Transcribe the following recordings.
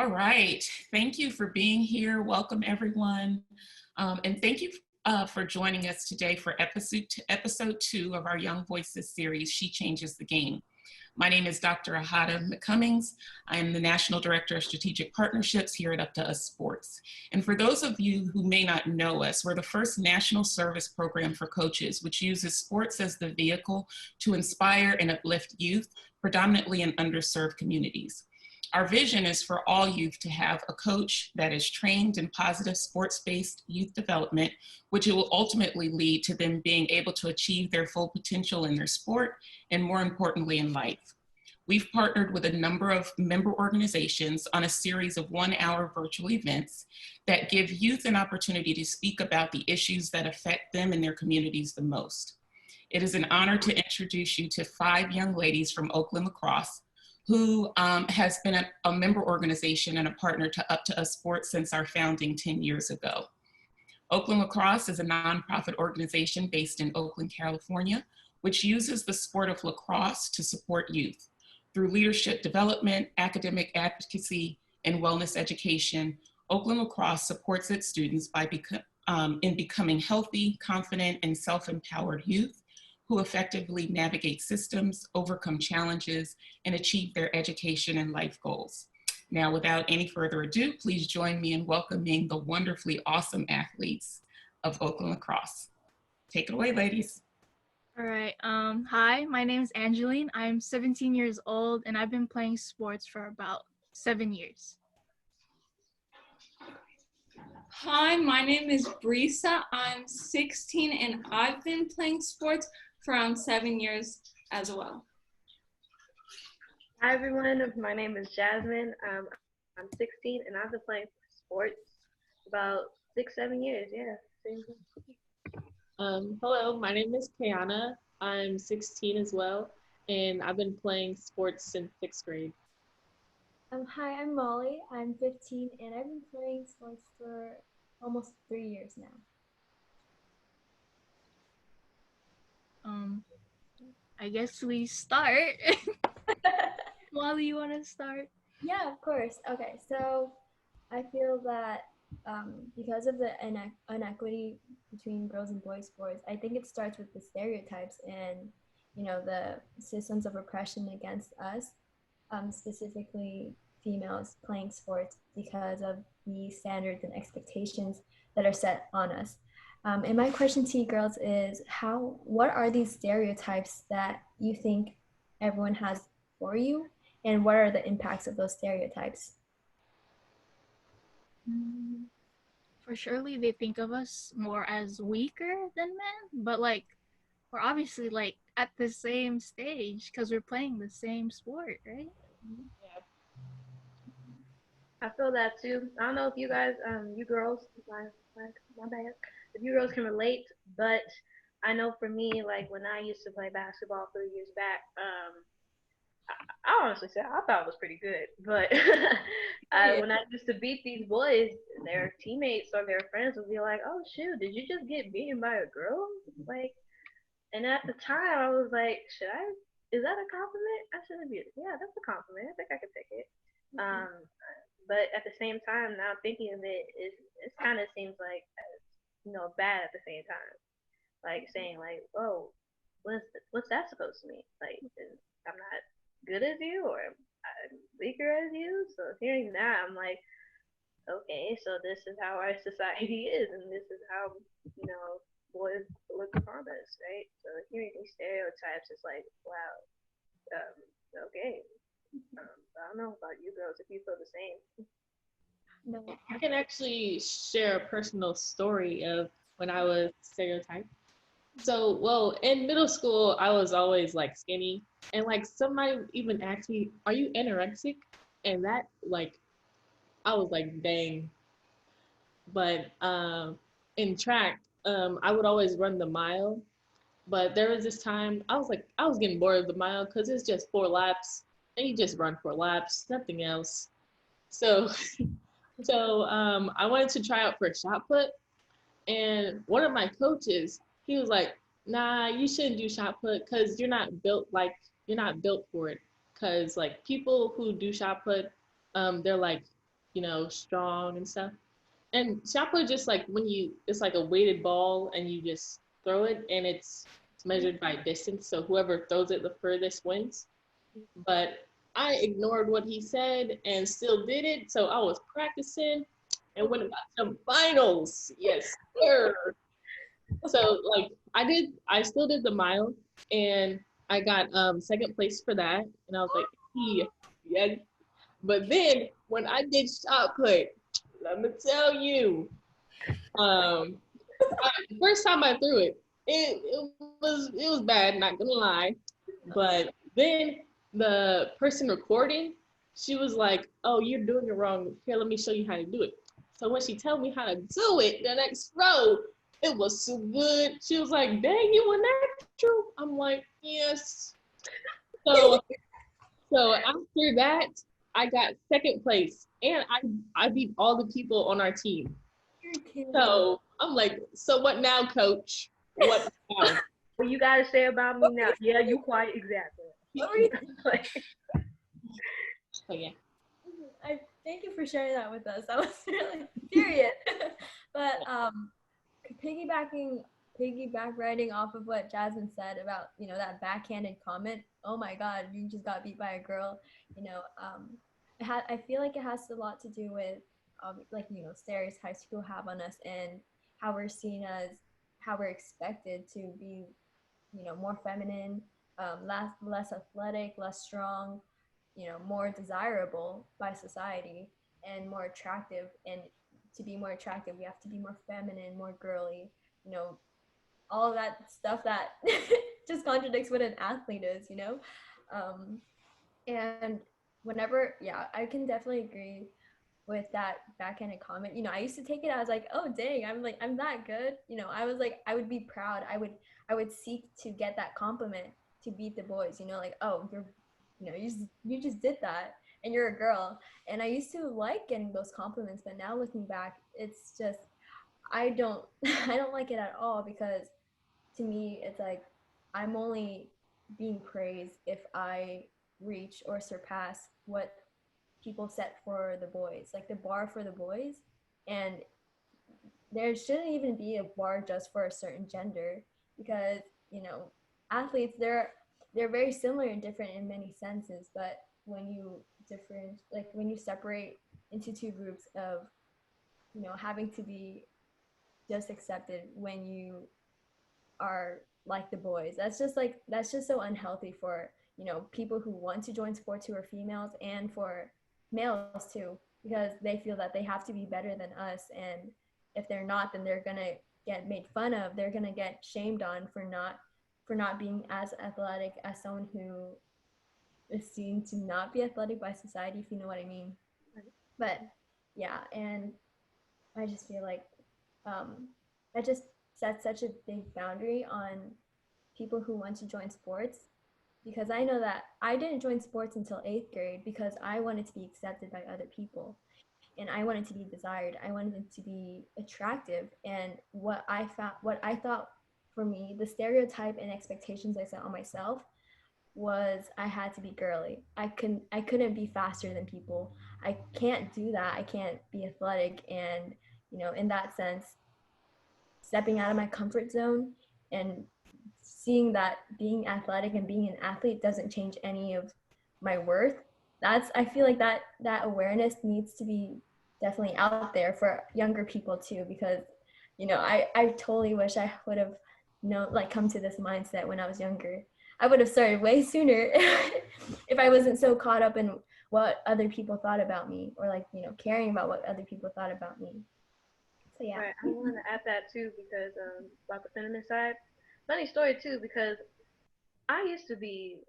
All right. Thank you for being here. Welcome, everyone. And thank you for joining us today for episode 2 of our Young Voices series, She Changes the Game. My name is Dr. Ahada McCummings. I am the National Director of Strategic Partnerships here at Up to Us Sports. And for those of you who may not know us, we're the first national service program for coaches, which uses sports as the vehicle to inspire and uplift youth, predominantly in underserved communities. Our vision is for all youth to have a coach that is trained in positive sports-based youth development, which will ultimately lead to them being able to achieve their full potential in their sport and, more importantly, in life. We've partnered with a number of member organizations on a series of 1-hour virtual events that give youth an opportunity to speak about the issues that affect them and their communities the most. It is an honor to introduce you to 5 young ladies from Oakland Lacrosse, who has been a member organization and a partner to Up to Us Sports since our founding 10 years ago. Oakland Lacrosse is a nonprofit organization based in Oakland, California, which uses the sport of lacrosse to support youth. Through leadership development, academic advocacy, and wellness education, Oakland Lacrosse supports its students by becoming healthy, confident, and self-empowered youth who effectively navigate systems, overcome challenges, and achieve their education and life goals. Now, without any further ado, please join me in welcoming the wonderfully awesome athletes of Oakland Lacrosse. Take it away, ladies. All right. Hi, my name is Angelina. I'm 17 years old, and I've been playing sports for about 7 years. Hi, my name is Brisa. I'm 16, and I've been playing sports for around 7 years as well. Hi everyone, my name is Jasmine. I'm 16 and I've been playing sports about 6-7 years. Yeah, same thing. Hello, my name is Kayahnna. I'm 16 as well, and I've been playing sports since 6th grade. Hi, I'm Molly. I'm 15 and I've been playing sports for almost 3 years now. I guess we start. Molly, you want to start? Yeah, of course. Okay, so I feel that because of the inequity between girls and boys sports, I think it starts with the stereotypes and, the systems of oppression against us, specifically females playing sports because of the standards and expectations that are set on us. And my question to you girls is what are these stereotypes that you think everyone has for you, and what are the impacts of those stereotypes? For surely they think of us more as weaker than men, but we're obviously at the same stage because we're playing the same sport, right? Yeah. I feel that too. I don't know if you guys, you girls, my bad, if you girls can relate, but I know for me, when I used to play basketball 3 years back, I honestly said I thought it was pretty good, but when I used to beat these boys, their teammates or their friends would be like, "Oh shoot, did you just get beaten by a girl?" And at the time I was like, is that a compliment? I shouldn't be. Yeah, that's a compliment. I think I can take it. But at the same time, now thinking of it, it kind of seems like bad at the same time. Saying "Oh, what's that supposed to mean? I'm not good as you, or I'm weaker as you." So hearing that, I'm like, okay, so this is how our society is, and this is how boys look upon us, right? So hearing these stereotypes is like, wow, okay. I don't know about you girls if you feel the same. No. I can actually share a personal story of when I was stereotyped. So, well, in middle school, I was always skinny, and somebody even asked me, "Are you anorexic?" And that I was like, dang. But in track, I would always run the mile, but there was this time I was getting bored of the mile because it's just 4 laps, and you just run 4 laps, nothing else. So, I wanted to try out for a shot put, and one of my coaches, he was like, "Nah, you shouldn't do shot put because you're not built for it. Because people who do shot put, they're you know, strong and stuff. And shot put just like it's like a weighted ball and you just throw it and it's measured by distance. So whoever throws it the furthest wins. But I ignored what he said and still did it. So I was practicing and went about some finals. Yes, sir. So like I still did the mile and I got second place for that. And I was like, yeah. But then when I did shot put, let me tell you, the first time I threw it, it was bad, not gonna lie. But then the person recording, she was like, "Oh, you're doing it wrong. Here, let me show you how to do it." So when she told me how to do it, the next row, it was so good. She was like, "Dang, you were natural." I'm like, "Yes." So after that, I got second place, and I beat all the people on our team. So I'm like, so what now, coach? What now? What you gotta say about me now? Yeah, you quite exactly. So yeah. I thank you for sharing that with us. That was really curious. But piggyback riding off of what Jasmine said about, you know, that backhanded comment. Oh my God, you just got beat by a girl. You know, I feel like it has a lot to do with like, you know, stereotypes people have on us and how we're seen as, how we're expected to be, you know, more feminine, less athletic, less strong, you know, more desirable by society and more attractive. And to be more attractive, we have to be more feminine, more girly, you know, all of that stuff that just contradicts what an athlete is, you know. And whenever, yeah, I can definitely agree with that backhanded comment. You know, I used to take it as like, oh dang, I'm that good. You know, I was like, I would be proud. I would seek to get that compliment to beat the boys. You know, like, oh, you know, you just did that, and you're a girl. And I used to like getting those compliments, but now looking back, it's just I don't I don't like it at all, because to me it's like I'm only being praised if I reach or surpass what people set for the boys, like the bar for the boys. And there shouldn't even be a bar just for a certain gender, because, you know, athletes, they're very similar and different in many senses, but when you when you separate into two groups of, you know, having to be just accepted when you are like the boys, that's just so unhealthy for, you know, people who want to join sports who are females, and for males too, because they feel that they have to be better than us, and if they're not, then they're gonna get made fun of, they're gonna get shamed on for not being as athletic as someone who is seen to not be athletic by society, if you know what I mean. But yeah, and I just feel like that just sets such a big boundary on people who want to join sports, because I know that I didn't join sports until 8th grade because I wanted to be accepted by other people, and I wanted to be desired. I wanted to be attractive, and what I thought for me, the stereotype and expectations I set on myself was I had to be girly. I couldn't be faster than people. I can't do that. I can't be athletic, and, you know, in that sense, stepping out of my comfort zone and seeing that being athletic and being an athlete doesn't change any of my worth. I feel like that awareness needs to be definitely out there for younger people too, because, you know, I totally wish I would have come to this mindset when I was younger. I would have started way sooner if I wasn't so caught up in what other people thought about me, or, like, you know, caring about what other people thought about me. So yeah. Right, I want to add that too, because about the feminine side. Funny story too, because I used to be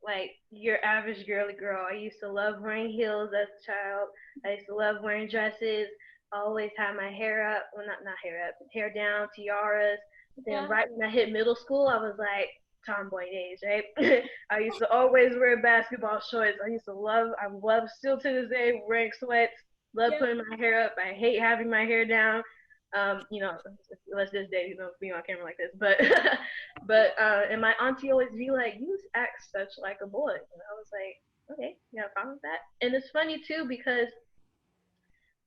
like your average girly girl. I used to love wearing heels as a child. I used to love wearing dresses. I always had my hair up, well, not hair up, hair down, tiaras. Then right when I hit middle school, I was like tomboy days, right? I used to always wear basketball shorts. I love still to this day wearing sweats. Love putting my hair up. I hate having my hair down. You know, unless this day, you know, being on camera like this. But and my auntie always be like, "You act such like a boy," and I was like, "Okay, yeah, I found that." And it's funny too, because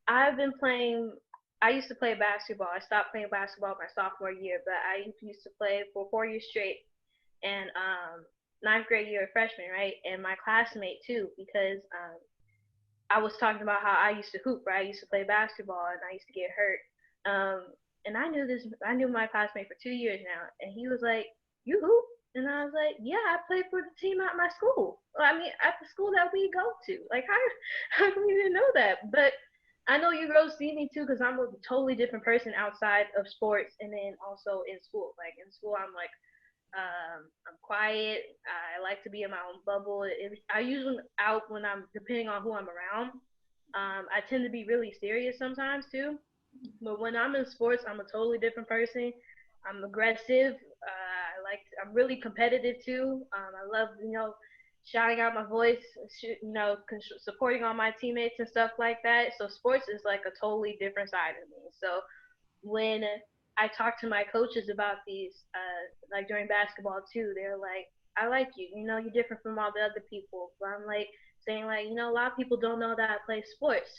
I've been playing. I used to play basketball. I stopped playing basketball my sophomore year, but I used to play for 4 years straight. And ninth grade year, freshman, right? And my classmate too, because I was talking about how I used to hoop, right? I used to play basketball, and I used to get hurt. And I knew this. I knew my classmate for 2 years now, and he was like, "You hoop?" And I was like, "Yeah, I play for the team at my school. Well, I mean, at the school that we go to. Like, how come you didn't know that?" But I know you girls see me too, because I'm a totally different person outside of sports, and then also in school. Like in school, I'm quiet. I like to be in my own bubble. I usually out when I'm depending on who I'm around. I tend to be really serious sometimes too. But when I'm in sports, I'm a totally different person. I'm aggressive. I'm really competitive too. I love shouting out my voice, supporting all my teammates and stuff like that. So sports is like a totally different side of me. So when I talk to my coaches about these, like during basketball too, they're like, "I like you. You're different from all the other people." But I'm like saying like, a lot of people don't know that I play sports,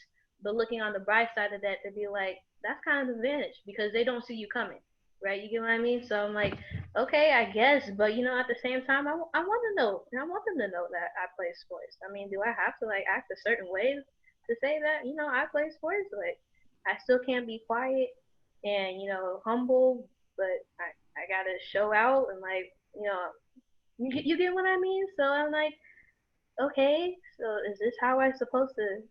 but looking on the bright side of that, to be like, that's kind of an advantage because they don't see you coming, right? You get what I mean? So I'm like, okay, I guess, but at the same time, I want to know, I want them to know that I play sports. I mean, do I have to like act a certain way to say that I play sports? Like, I still can't be quiet and humble, but I gotta show out and like you get what I mean. So I'm like, okay, so is this how I'm supposed to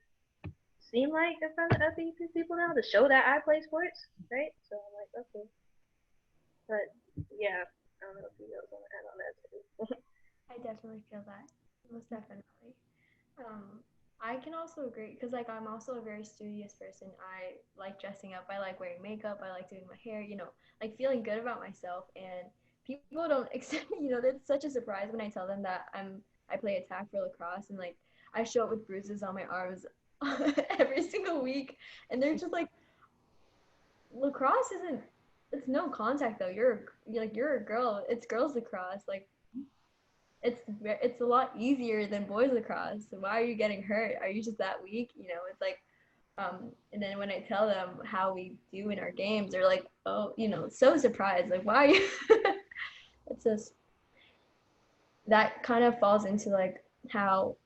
seem like in front of these people now to show that I play sports, right? So I'm like, okay, but yeah, I don't know if you guys want to add on that too. I definitely feel that. Most definitely. I can also agree because like I'm also a very studious person. I like dressing up. I like wearing makeup. I like doing my hair. Like feeling good about myself. And people don't accept. It's such a surprise when I tell them that I play attack for lacrosse and like I show up with bruises on my arms every single week, and they're just like, lacrosse isn't. It's no contact though. You're a girl. It's girls lacrosse. Like it's a lot easier than boys lacrosse. So why are you getting hurt? Are you just that weak? It's like, and then when I tell them how we do in our games, they're like, oh, so surprised. Like, why? It's just that kind of falls into like how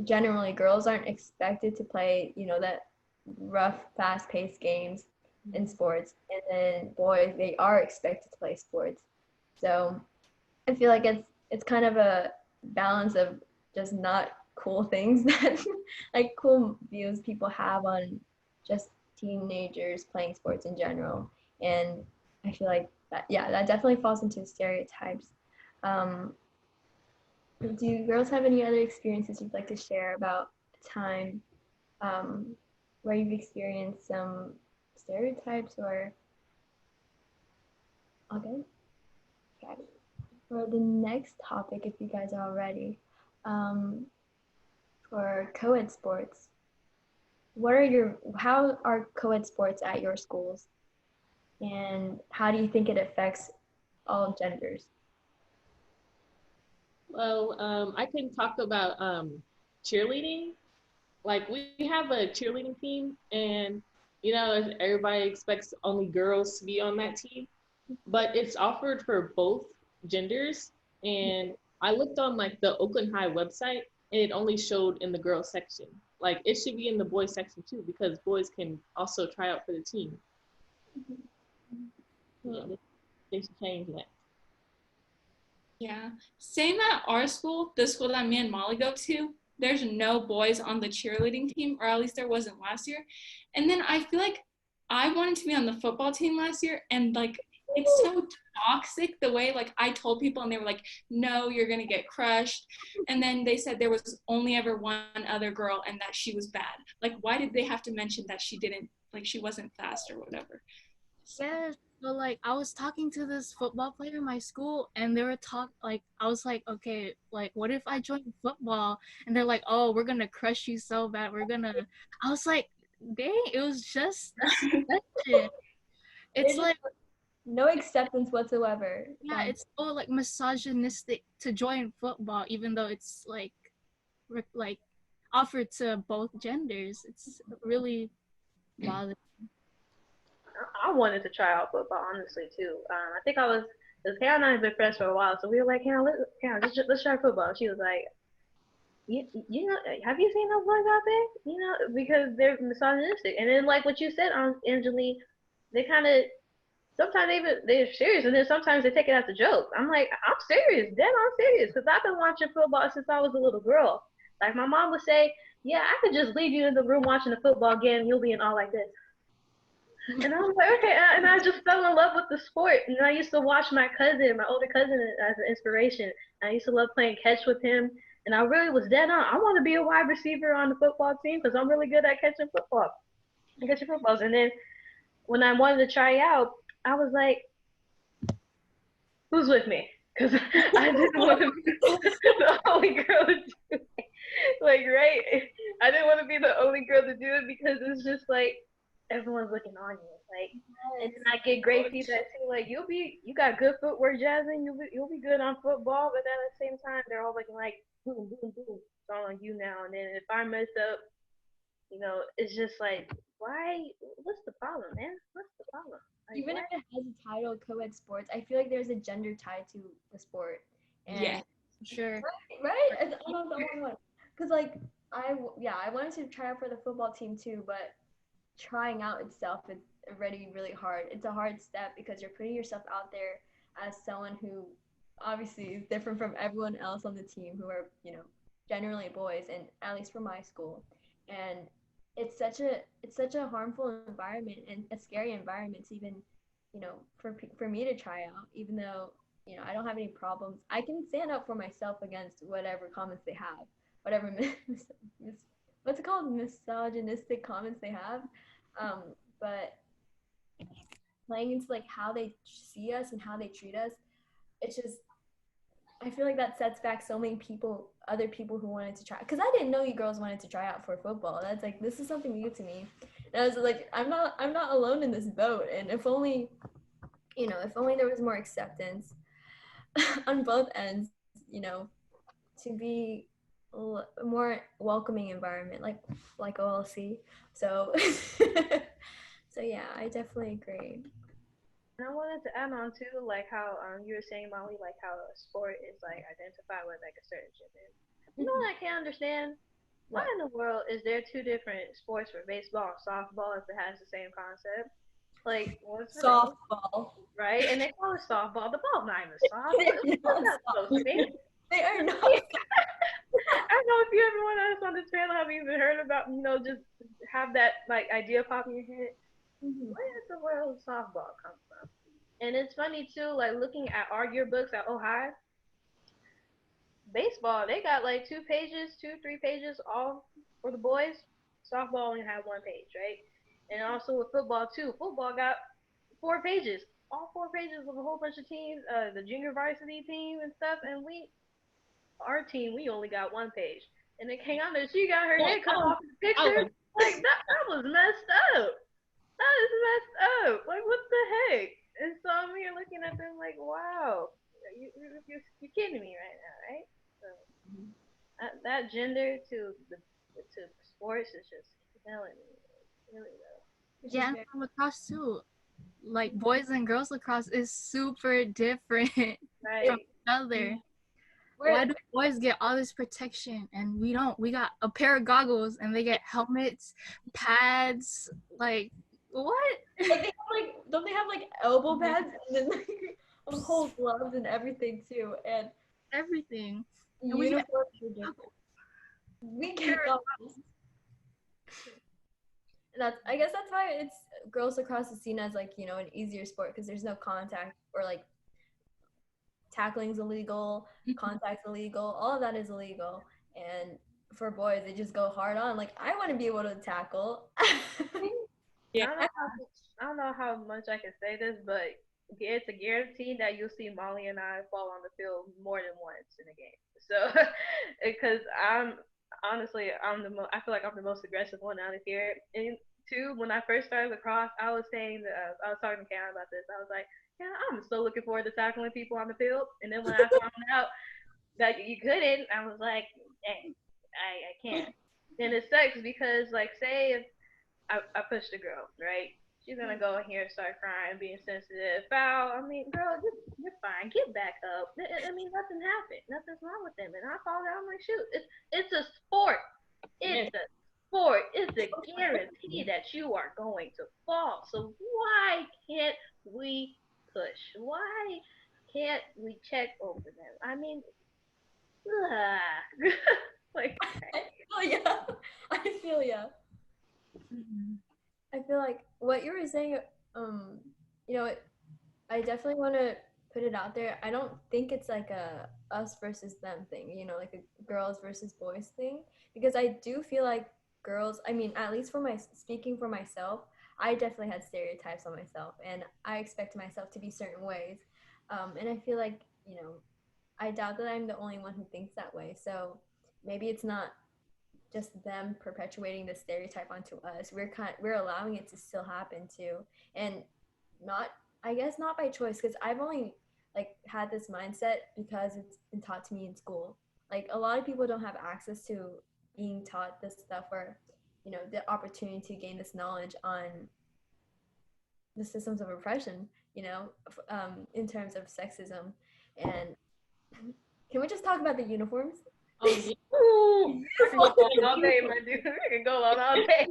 generally girls aren't expected to play, that rough, fast-paced games in sports, and then boys, they are expected to play sports. So I feel like it's kind of a balance of just not cool things that like cool views people have on just teenagers playing sports in general. And I feel like that definitely falls into stereotypes. Do girls have any other experiences you'd like to share about a time where you've experienced some stereotypes or okay. For the next topic, if you guys are all ready, for co-ed sports, how are co-ed sports at your schools, and how do you think it affects all genders? Well, I can talk about cheerleading. Like we have a cheerleading team, and everybody expects only girls to be on that team, but it's offered for both genders. And I looked on like the Oakland High website, and it only showed in the girls section. Like it should be in the boys section too, because boys can also try out for the team. Yeah, they should change that. Yeah. Same at our school, the school that me and Molly go to, there's no boys on the cheerleading team, or at least there wasn't last year. And then I feel like I wanted to be on the football team last year, and like it's so toxic the way like I told people, and they were like, no, you're gonna get crushed. And then they said there was only ever one other girl and that she was bad. Like, why did they have to mention that she wasn't fast or whatever? Yes, but like I was talking to this football player in my school, and they were I was like, okay, like what if I join football? And they're like, oh, we're gonna crush you so bad. I was like, dang, it was just a suggestion. It's like no acceptance whatsoever. Yeah, it's so like misogynistic to join football, even though it's like offered to both genders. It's really bother? I wanted to try out football, honestly, too. I think I was, because Kayahnna and I have been friends for a while, so we were like, Kayahnna, let's try football. She was like, you know, have you seen those boys out there? You know, because they're misogynistic. And then, like what you said, Angelina, they kind of, sometimes they're serious, and then sometimes they take it as a joke. I'm like, I'm serious, then I'm serious, because I've been watching football since I was a little girl. Like my mom would say, yeah, I could just leave you in the room watching a football game, and you'll be in all like this. And I was like, okay, and I just fell in love with the sport. And I used to watch my cousin, my older cousin, as an inspiration. I used to love playing catch with him, and I really was dead on. I want to be a wide receiver on the football team because I'm really good at catching football, catching footballs. And then when I wanted to try out, I was like, who's with me? Because I didn't want to be the only girl to do it. Like, right? I didn't want to be the only girl to do it because it's just like everyone's looking on you. Like, and then I get great feedback too. Like, you got good footwork, Jasmine. You'll be good on football, but at the same time, they're all looking like, boom, boom, boom. It's all on you now. And then if I mess up, you know, it's just like, why? What's the problem, man? What's the problem? Like, Even if it has a title, co-ed sports, I feel like there's a gender tie to the sport. And Yeah. Sure. Right? I'm not the only one. Because, like, I wanted to try out for the football team too, but trying out itself is already really hard. It's a hard step because you're putting yourself out there as someone who obviously is different from everyone else on the team who are, you know, generally boys, and at least for my school. And it's such a harmful environment and a scary environment to even, you know, for me to try out, even though, you know, I don't have any problems. I can stand up for myself against whatever comments they have, whatever what's it called, misogynistic comments they have. But playing into like how they see us and how they treat us, it's just, I feel like that sets back so many people, other people who wanted to try. Because I didn't know you girls wanted to try out for football. That's like, this is something new to me. And I was like, I'm not alone in this boat. And if only, you know, if only there was more acceptance on both ends, you know, to be a more welcoming environment, like OLC. So, so yeah, I definitely agree. And I wanted to add on too, like how you were saying, Molly, like how a sport is like identified with like a certain gender. You know what I can't understand? Why in the world is there two different sports for baseball and softball if it has the same concept? Like, what's the Softball, right? And they call it softball. The ball's not even soft. What's that supposed to be? they are not. I don't know if you ever want us on the trail have even heard about, you know, just have that like idea pop in your head. Where does the world softball come from? And it's funny too, like looking at our yearbooks at Ohio, baseball, they got like 3 pages all for the boys. Softball only had 1 page, right? And also with football too. Football got 4 pages. All 4 pages of a whole bunch of teams, the junior varsity team and stuff, and our team, we only got 1 page. And then Kayahnna, she got her head cut off in the picture. Like that was messed up. That is messed up. Like, what the heck? And so I'm here looking at them like, wow, you're kidding me right now, right? So that gender to sports is just killing me. Really though. Yeah, and from lacrosse too. Like boys and girls lacrosse is super different Right. from each other. Why do boys get all this protection and we don't? We got a pair of goggles and they get helmets, pads, like what? Like, they have, like, don't they have like elbow pads and then like whole gloves and everything too, and Everything. And uniforms are different. We get goggles. I guess that's why it's girls lacrosse is seen as like, you know, an easier sport because there's no contact, or like tackling's illegal, contact's illegal, all of that is illegal. And for boys, they just go hard on. Like, I want to be able to tackle. Yeah. I don't know how much I can say this, but it's a guarantee that you'll see Molly and I fall on the field more than once in a game. So, because I feel like I'm the most aggressive one out of here. And two, when I first started lacrosse, I was talking to Kayahnna about this. I was like, yeah, I'm so looking forward to tackling people on the field. And then when I found out that you couldn't, I was like, hey, I can't. And it sucks because, like, say if I pushed the girl, right? She's gonna go in here and start crying, being sensitive. Foul. I mean, girl, you're fine. Get back up. I mean, nothing happened. Nothing's wrong with them. And I fall down. I'm like, shoot, it's a sport. It's a sport. It's a guarantee that you are going to fall. So why can't we push? Why can't we check over them? I mean, like, Oh yeah, I feel ya. I feel like what you were saying, you know, I definitely want to put it out there. I don't think it's like a us versus them thing, you know, like a girls versus boys thing, because I do feel like girls, I mean, at least for my speaking for myself, I definitely had stereotypes on myself, and I expect myself to be certain ways, and I feel like, you know, I doubt that I'm the only one who thinks that way. So maybe it's not just them perpetuating the stereotype onto us. We're allowing it to still happen too, and not, I guess not by choice, because I've only like had this mindset because it's been taught to me in school. Like a lot of people don't have access to being taught this stuff, or you know, the opportunity to gain this knowledge on the systems of oppression, you know, in terms of sexism. And can we just talk about the uniforms? Oh, yeah. ooh, we can go on all day, my dude. We can go on all day.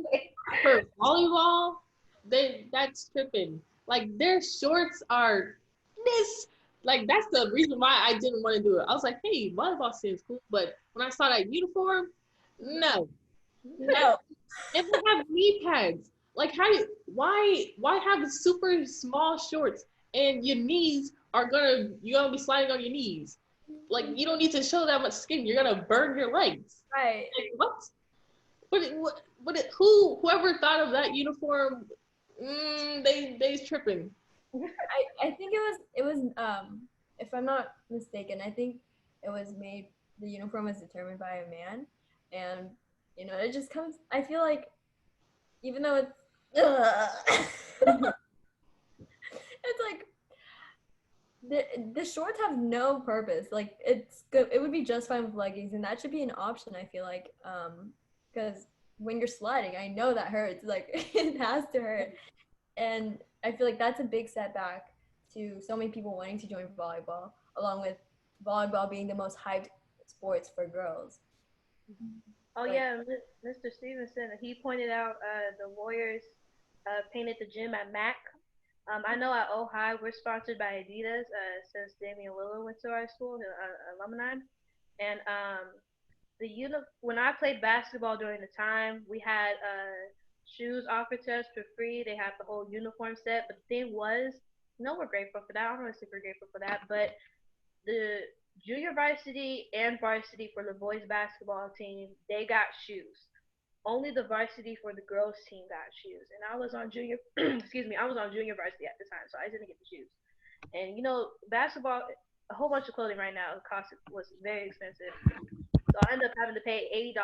For volleyball, that's tripping. Like their shorts are this. Like that's the reason why I didn't want to do it. I was like, hey, volleyball seems cool, but when I saw that uniform, no. No. And they have knee pads. Like why have super small shorts and your knees are you're gonna be sliding on your knees. Like you don't need to show that much skin. You're gonna burn your legs. Right. Like what? Whoever thought of that uniform, they's tripping. I think it was if I'm not mistaken, I think it was made, the uniform was determined by a man, and you know, it just comes, I feel like even though it's it's like the shorts have no purpose. Like it's good, it would be just fine with leggings, and that should be an option, I feel like, because when you're sliding, I know that hurts, like it has to hurt. And I feel like that's a big setback to so many people wanting to join volleyball, along with volleyball being the most hyped sports for girls. Oh yeah, Mr. Stevenson. He pointed out the Warriors painted the gym at Mac. I know at Ohio we're sponsored by Adidas since Damian Lillard went to our school, the alumni. And when I played basketball during the time, we had shoes offered to us for free. They had the whole uniform set. But the thing was, we're grateful for that. I'm really super grateful for that. But the junior varsity and varsity for the boys basketball team, they got shoes. Only the varsity for the girls team got shoes. And I was on junior excuse me, I was on junior varsity at the time, so I didn't get the shoes. And basketball, a whole bunch of clothing right now was very expensive. So I ended up having to pay $80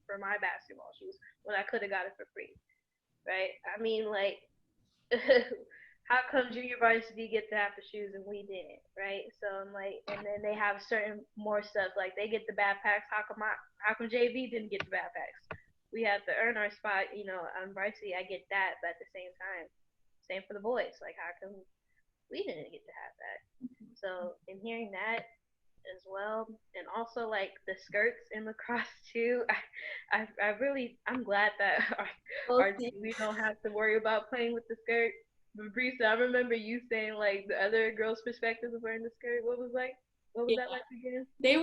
for my basketball shoes when I could have got it for free. Right? I mean, like how come junior varsity get to have the shoes and we didn't, right? So I'm like, and then they have certain more stuff, like they get the backpacks. How come JV didn't get the backpacks? We have to earn our spot, on varsity. I get that, but at the same time, same for the boys. Like, how come we didn't get to have that? So in hearing that as well, and also like the skirts in lacrosse too, I'm glad that we don't have to worry about playing with the skirt. But Brisa, I remember you saying like the other girls' perspective of wearing the skirt. What was that like again? They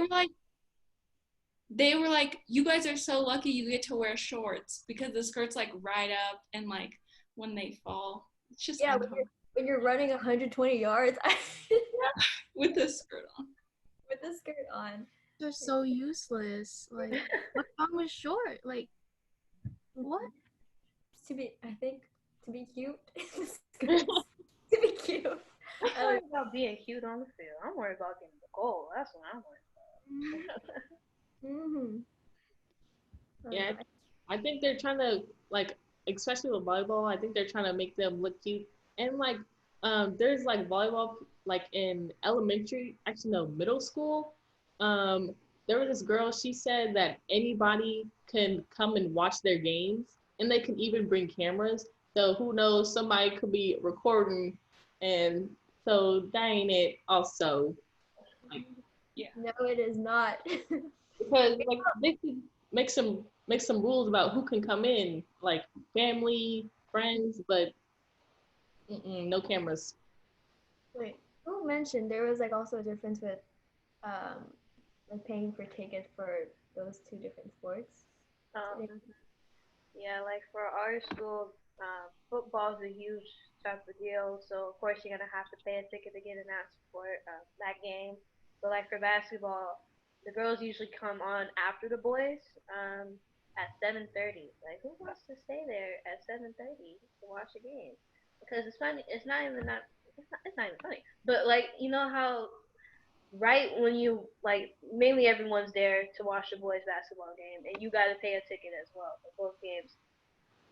were like, you guys are so lucky you get to wear shorts because the skirt's like right up, and like when they fall, it's just when you're running 120 yards with the skirt on. With the skirt on. They're so useless. Like, what's wrong with short? Like, what? To be cute. To be cute. I'm worried about being cute on the field. I'm worried about getting the goal. That's what I'm worried about. Yeah, I think they're trying to, like, especially with volleyball, I think they're trying to make them look cute. And like, there's like volleyball, like in middle school. There was this girl, she said that anybody can come and watch their games. and they can even bring cameras. So who knows, somebody could be recording, and so that ain't it also. Like, Yeah. No, it is not. because like they could make some rules about who can come in, like family, friends, but no cameras. Wait, who mentioned there was like also a difference with um like paying for tickets for those two different sports? Um, yeah, like for our school, football's a huge type of deal. So of course you're gonna have to pay a ticket to get in that sport, that game. But like for basketball, the girls usually come on after the boys, at 7:30. Like who wants to stay there at 7:30 to watch a game? Because it's funny. It's not even that. It's not even funny. But like you know how right when you like mainly everyone's there to watch the boys basketball game and you got to pay a ticket as well for both games.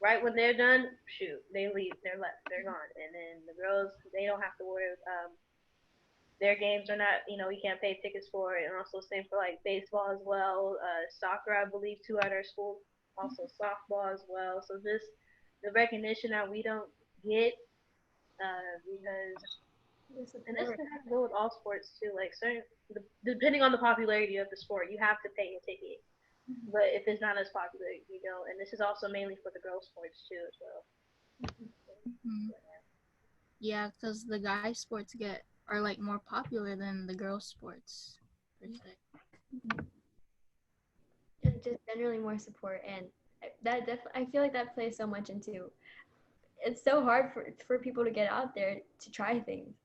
Right when they're done, shoot, they leave, they're left, they're gone, and then the girls they don't have to worry. Their games are not, you can't pay tickets for it, and also same for like baseball as well. Soccer, I believe, too at our school, also softball as well. So just the recognition that we don't get, because and this can have to go with all sports too. Like certain, depending on the popularity of the sport, you have to pay a ticket. But if it's not as popular, you don't. And this is also mainly for the girls' sports too, as well. Yeah, because the guys' sports are like more popular than the girls' sports per se. And just generally more support, and that definitely I feel like that plays so much into. It's so hard for people to get out there to try things,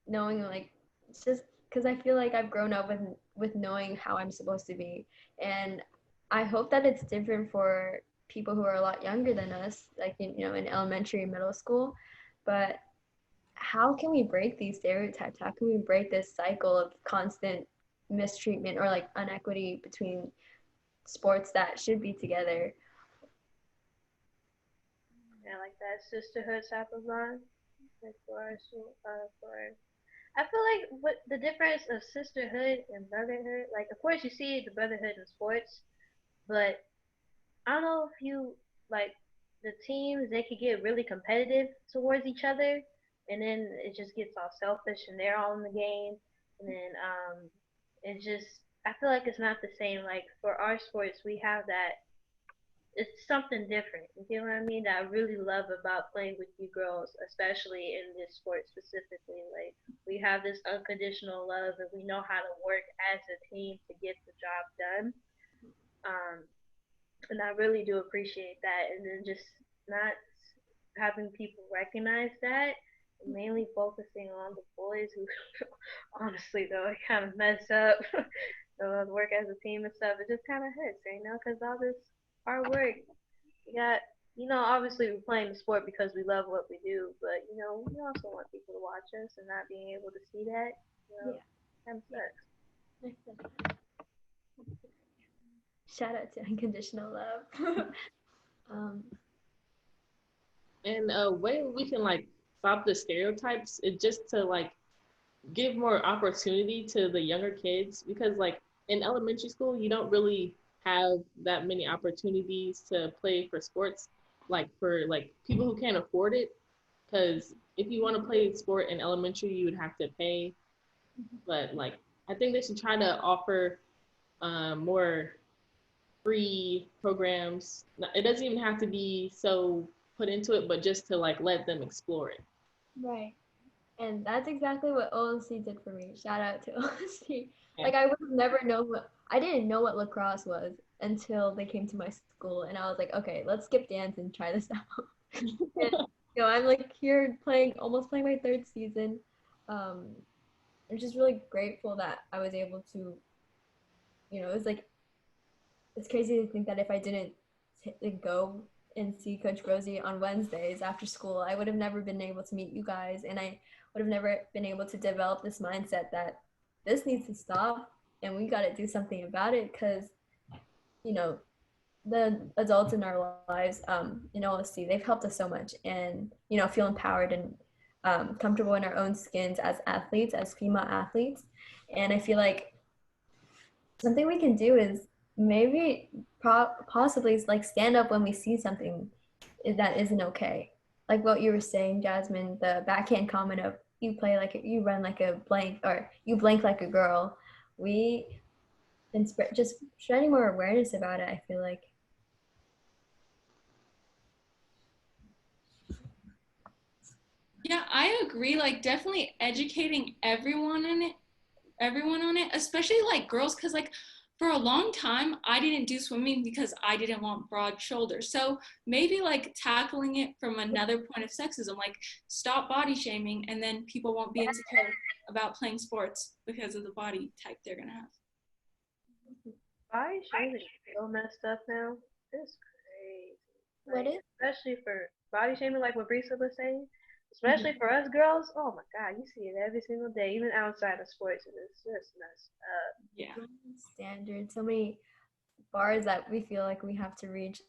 knowing like it's just because I feel like I've grown up with knowing how I'm supposed to be, and I hope that it's different for people who are a lot younger than us, like in elementary and middle school, but how can we break these stereotypes? How can we break this cycle of constant mistreatment or like inequity between sports that should be together? Yeah, like that sisterhood type of bond. Like I feel like what the difference of sisterhood and brotherhood. Like, of course, you see the brotherhood in sports, but I don't know if you like the teams. They could get really competitive towards each other, and then it just gets all selfish, and they're all in the game, and then it just. I feel like it's not the same. Like for our sports, we have that it's something different. You get what I mean? That I really love about playing with you girls, especially in this sport specifically. Like we have this unconditional love, and we know how to work as a team to get the job done. Um, and I really do appreciate that. And then just not having people recognize that, mainly focusing on the boys who, honestly though, it kind of mess up the work as a team and stuff. It just kind of hurts, because all this hard work we got, obviously we're playing the sport because we love what we do, but we also want people to watch us and not being able to see that, kind of sucks. Shout out to unconditional love. And a way we can like stop the stereotypes is just to like give more opportunity to the younger kids, because like in elementary school you don't really have that many opportunities to play for sports, like for like people who can't afford it, because if you want to play sport in elementary you would have to pay. But like I think they should try to offer more free programs. It doesn't even have to be so put into it, but just to like let them explore it. Right. And that's exactly what OLC did for me. Shout out to OLC. Yeah. Like I would have never known I didn't know what lacrosse was until they came to my school, and I was like, okay, let's skip dance and try this out. And, I'm like here almost playing my third season. I'm just really grateful that I was able to, it's like, it's crazy to think that if I didn't go and see Coach Rosie on Wednesdays after school, I would have never been able to meet you guys, and I would have never been able to develop this mindset that this needs to stop and we got to do something about it, because the adults in our lives in OSC, they've helped us so much, and feel empowered and comfortable in our own skins as athletes, as female athletes. And I feel like something we can do is maybe possibly like stand up when we see something that isn't okay. Like what you were saying, Jasmine, the backhand comment of you play like you run like a blank or you blank like a girl. We and just shedding more awareness about it. I feel like. Yeah, I agree. Like definitely educating everyone on it, especially like girls, because like for a long time I didn't do swimming because I didn't want broad shoulders. So maybe like tackling it from another point of sexism, like stop body shaming, and then people won't be insecure about playing sports because of the body type they're gonna have. Body shaming is so messed up now. It's crazy. What Like, is? especially for body shaming, like what Brisa was saying. Especially for us girls, oh my God, you see it every single day, even outside of sports, and it's just messed up. Yeah. Standard. So many bars that we feel like we have to reach.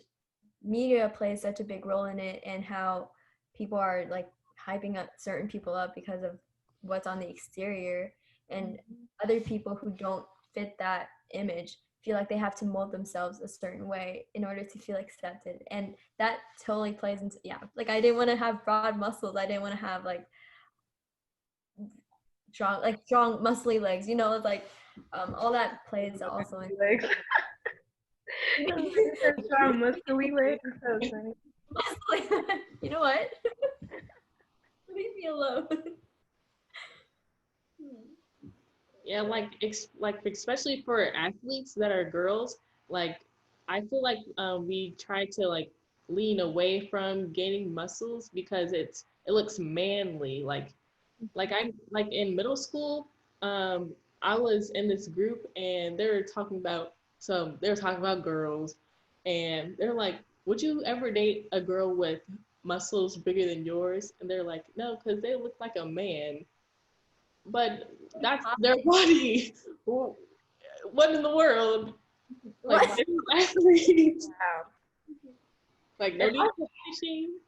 Media plays such a big role in it, and how people are like hyping up certain people up because of what's on the exterior, and other people who don't fit that image feel like they have to mold themselves a certain way in order to feel accepted, and that totally plays into like I didn't want to have broad muscles, I didn't want to have like strong muscly legs, it's like all that plays also in Legs. Strong muscly legs. So funny. you know what? Leave me alone. Yeah, like especially for athletes that are girls, like I feel like we try to like lean away from gaining muscles because it looks manly. Like in middle school, I was in this group and they were talking about girls, and they're like, would you ever date a girl with muscles bigger than yours? And they're like, no, because they look like a man. But that's their body. What in the world? Like, What? athletes. Wow. Like, no need for shame.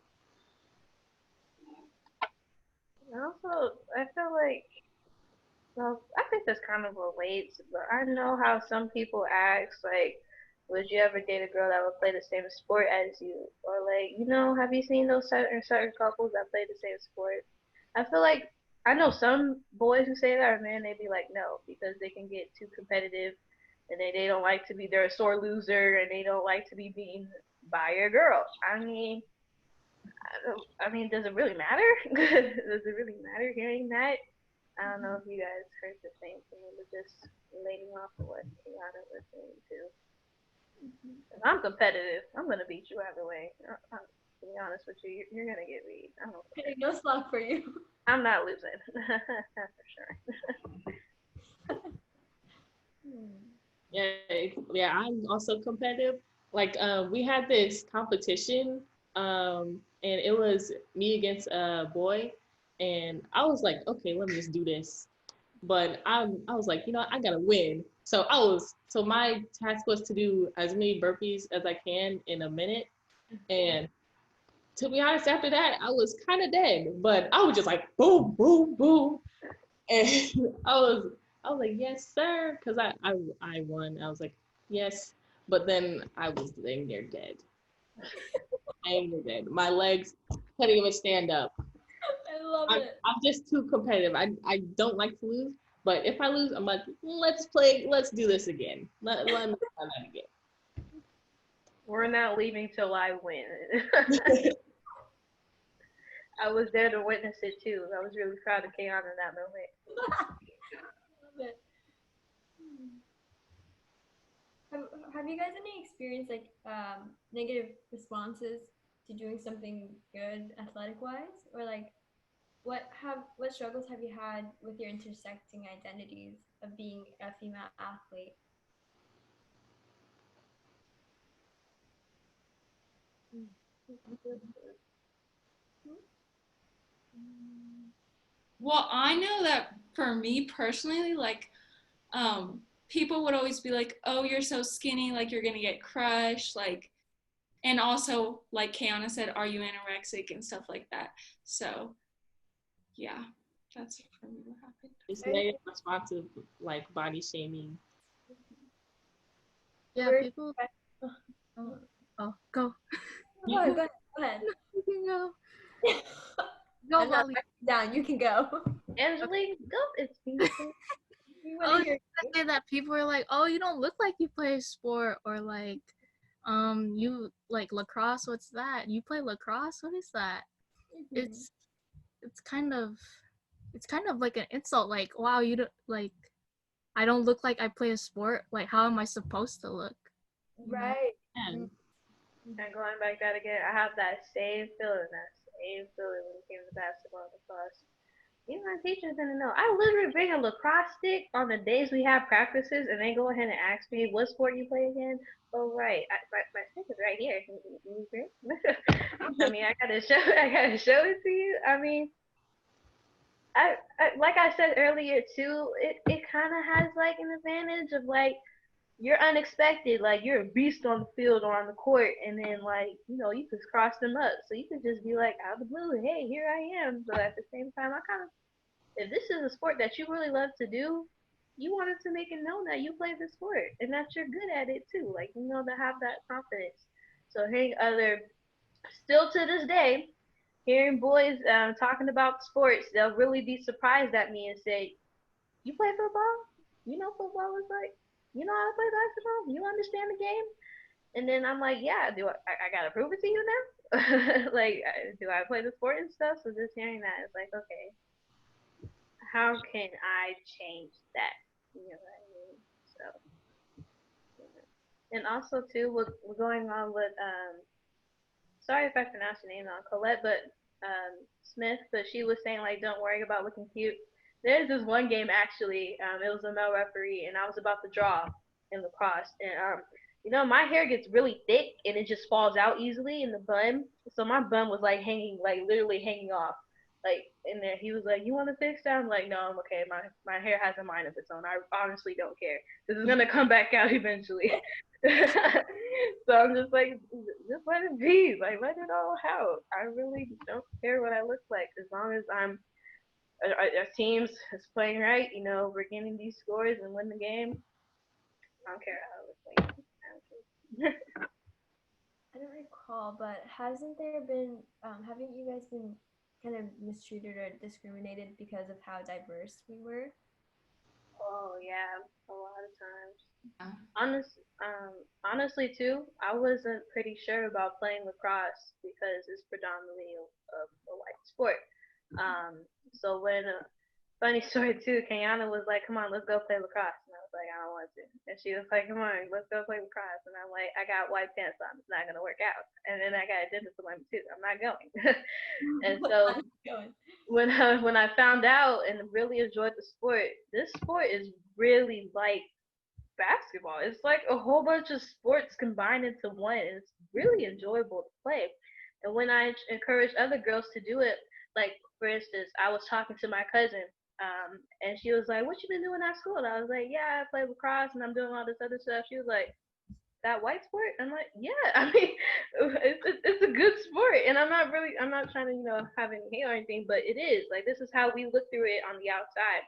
Also, I feel like, well, I think this kind of relates, but I know how some people ask, like, would you ever date a girl that would play the same sport as you? Or, like, have you seen those certain couples that play the same sport? I feel like I know some boys who say that, or men, they'd be like, no, because they can get too competitive and they don't like to be, they're a sore loser and they don't like to be beaten by a girl. I mean, does it really matter? Does it really matter hearing that? I don't know if you guys heard the same thing, but just relating off of what Kayahnna was saying too. If I'm competitive, I'm gonna beat you either way. To be honest with you, you're gonna get beat. I don't care. No slap for you. I'm not losing for sure. Yeah, I'm also competitive. Like, we had this competition, and it was me against a boy, and I was like, okay, let me just do this. But I was like, I gotta win. So my task was to do as many burpees as I can in a minute. And to be honest, after that, I was kind of dead. But I was just like, boom, boom, boom, and I was like, yes, sir, because I won. I was like, yes, but then I was laying there dead. My legs couldn't even stand up. I love it. I'm just too competitive. I don't like to lose, but if I lose, I'm like, let's do this again. Let me try that again. We're not leaving till I win. I was there to witness it too. I was really proud of Kayahnna in that moment. Love it. Have you guys any experience like negative responses to doing something good athletic wise, or like what struggles have you had with your intersecting identities of being a female athlete? Well, I know that for me personally, like, people would always be like, oh, you're so skinny, like you're gonna get crushed, like, and also like Kayahnna said, are you anorexic and stuff like that. So yeah, that's for me what happened. It's negative responsive, like body shaming. Yeah, people. Oh, go. Go ahead. Go ahead. You can go. Go, Go, Molly. down. You can go. Angelina, go. It's me. We Oh, want to you hear. gotta say that people are like, oh, you don't look like you play a sport, or like, you like lacrosse. What's that? You play lacrosse? What is that? It's it's kind of like an insult. Like, wow, you don't like. I don't look like I play a sport. Like, how am I supposed to look? Right. And And going back that again, I have that same feeling when it came to basketball and lacrosse. Even my teachers didn't know. I literally bring a lacrosse stick on the days we have practices, and they go ahead and ask me, "What sport you play again?" Oh, right, my stick is right here. I mean, I gotta show it to you. I mean, I like I said earlier too. It kind of has like an advantage of like you're unexpected, like you're a beast on the field or on the court, and then like you just cross them up, so you could just be like out of the blue, hey, here I am. But at the same time, I kind of, if this is a sport that you really love to do, you wanted to make it known that you play the sport and that you're good at it too, like to have that confidence. So hearing other, still to this day, hearing boys talking about sports, they'll really be surprised at me and say, "You play football? You know football is like." You know how to play basketball? You understand the game? And then I'm like, yeah, I gotta prove it to you now? Like, do I play the sport and stuff? So just hearing that, it's like, okay, how can I change that? You know what I mean? So, and also too, we're going on with, sorry if I pronounced your name wrong, Colette, but Smith, but she was saying like, don't worry about looking cute. There's this one game actually, it was a male referee, and I was about to draw in lacrosse, and my hair gets really thick and it just falls out easily in the bun, so my bun was like hanging, like literally hanging off, like. And then he was like, "You want to fix that?" I'm like, "No, I'm okay. My hair has a mind of its own. I honestly don't care. This is gonna come back out eventually." So I'm just like, just let it be, like let it all out. I really don't care what I look like as long as our teams is playing right. We're getting these scores and win the game. I don't care how it looks like. I don't recall, but hasn't there been, haven't you guys been kind of mistreated or discriminated because of how diverse we were? Oh yeah, a lot of times. Yeah. Honestly too, I wasn't pretty sure about playing lacrosse because it's predominantly a white sport. So when funny story too, Kayahnna was like, "Come on, let's go play lacrosse," and I was like, "I don't want to," and she was like, "Come on, let's go play lacrosse," and I'm like, "I got white pants on, it's not gonna work out," and then I got a dentist appointment too, I'm not going. And so when I found out and really enjoyed the sport, this sport is really like basketball. It's like a whole bunch of sports combined into one, and it's really enjoyable to play. And when I encourage other girls to do it, like for instance, I was talking to my cousin, and she was like, "What you been doing at school?" And I was like, "Yeah, I play lacrosse and I'm doing all this other stuff." She was like, "That white sport?" I'm like, "Yeah, I mean, it's a good sport, and I'm not trying to have any hate or anything, but it is like this is how we look through it on the outside."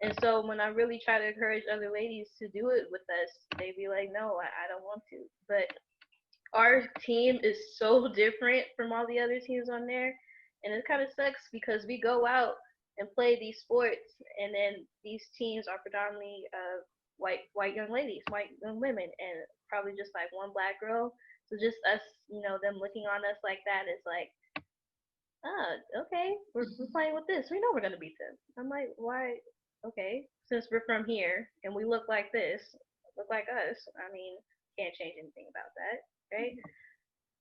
And so when I really try to encourage other ladies to do it with us, they be like, "No, I don't want to." But our team is so different from all the other teams on there, and it kind of sucks because we go out and play these sports, and then these teams are predominantly white young ladies, white young women, and probably just like one black girl. So just us, them looking on us like that is like, okay, we're playing with this. We know we're gonna beat them. I'm like, why? Okay, since we're from here and we look like this, look like us. I mean, can't change anything about that, right?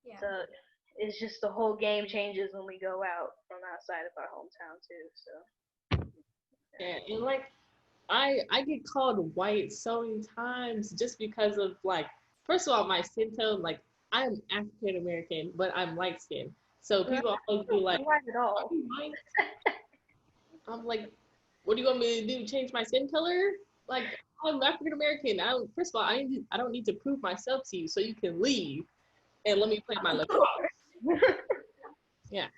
Yeah. So it's just the whole game changes when we go out from outside of our hometown too. So yeah, and like I get called white so many times just because of like, first of all, my skin tone, like I'm African American, but I'm light skinned. So people always be like, white at "Are all. you white?" I'm like, what do you want me to do? Change my skin color? Like I'm African American. First of all, I don't need to prove myself to you, so you can leave and let me play my lacrosse. Yeah.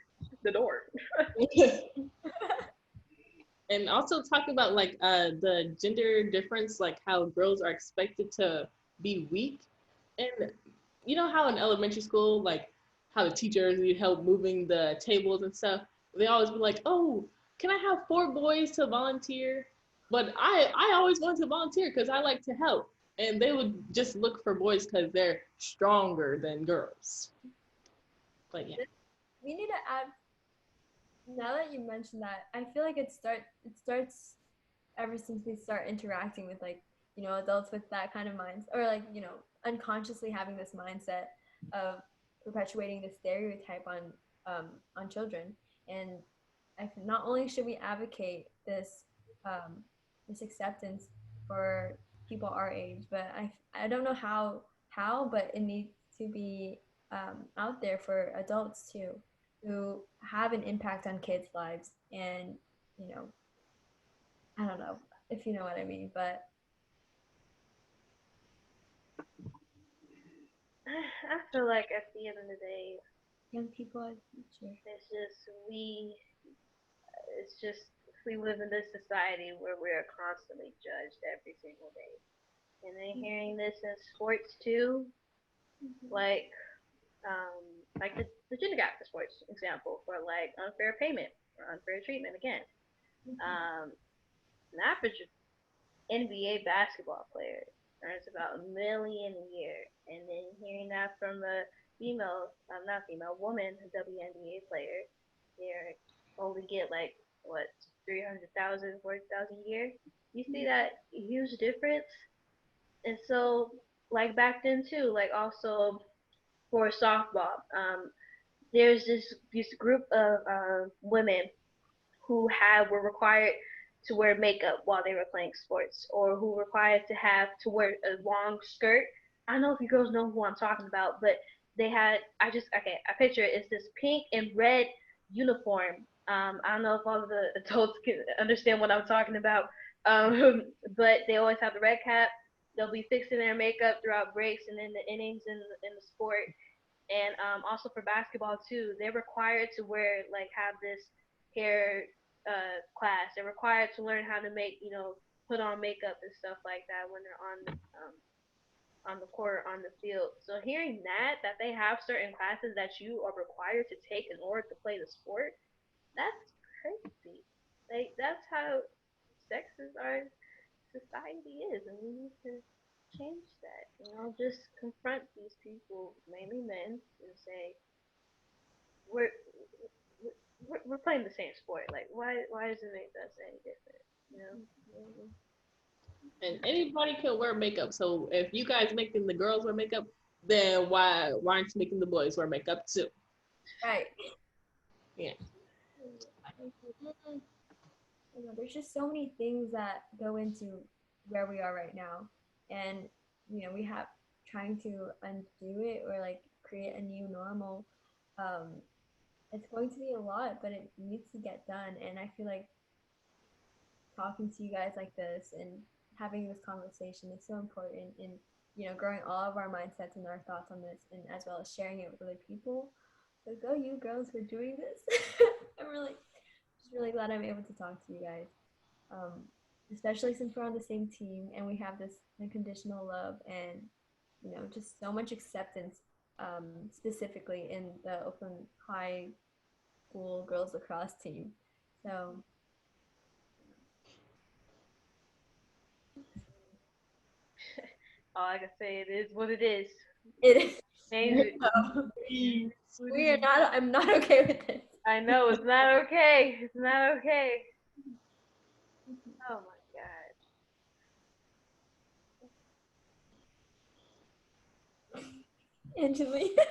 The door. And also talk about like the gender difference, like how girls are expected to be weak. And you know how in elementary school, like how the teachers need help moving the tables and stuff. They always be like, oh, can I have 4 boys to volunteer? But I always wanted to volunteer because I like to help. And they would just look for boys because they're stronger than girls. But yeah. We need to add, now that you mentioned that, I feel like it starts ever since we start interacting with, like, you know, adults with that kind of minds, or like, you know, unconsciously having this mindset of perpetuating the stereotype on children. And not only should we advocate this this acceptance for people our age, but I don't know how, but it needs to be out there for adults too, who have an impact on kids' lives. And, you know, I don't know if you know what I mean, but I feel like at the end of the day, young people are the future. It's just we live in this society where we are constantly judged every single day. And then hearing this in sports too, like the gender gap for sports example, for like unfair payment or unfair treatment again. An average NBA basketball player earns about $1 million a year, and then hearing that from a woman, a WNBA player, they only get like what, 300,000, 40,000 a year. You see that huge difference, and so like back then too, like also for softball, there's this group of women who were required to wear makeup while they were playing sports, or who were required to wear a long skirt. I don't know if you girls know who I'm talking about, but they had, I picture it, it's this pink and red uniform. I don't know if all of the adults can understand what I'm talking about, but they always have the red cap. They'll be fixing their makeup throughout breaks and in the innings in the sport. And also for basketball too, they're required to have this hair class. They're required to learn how to put on makeup and stuff like that when they're on the court, on the field. So hearing that they have certain classes that you are required to take in order to play the sport, that's crazy. Like, that's how sexist our society is, and we need to change that. Just confront these people, mainly men, and say we're playing the same sport. Like, why does it make us any different? And anybody can wear makeup. So if you guys making the girls wear makeup, then why aren't you making the boys wear makeup too? Right. Yeah. There's just so many things that go into where we are right now, and we have trying to undo it or like create a new normal. It's going to be a lot, but it needs to get done. And I feel like talking to you guys like this and having this conversation is so important in growing all of our mindsets and our thoughts on this, and as well as sharing it with other people. So go you girls for doing this. I'm really glad I'm able to talk to you guys, especially since we're on the same team and we have this unconditional love and just so much acceptance, specifically in the Oakland High School girls lacrosse team. So all I can say, it is what it is. it is. Change it. We are not. I'm not okay with this. I know it's not okay. It's not okay. Oh my God. Angelina.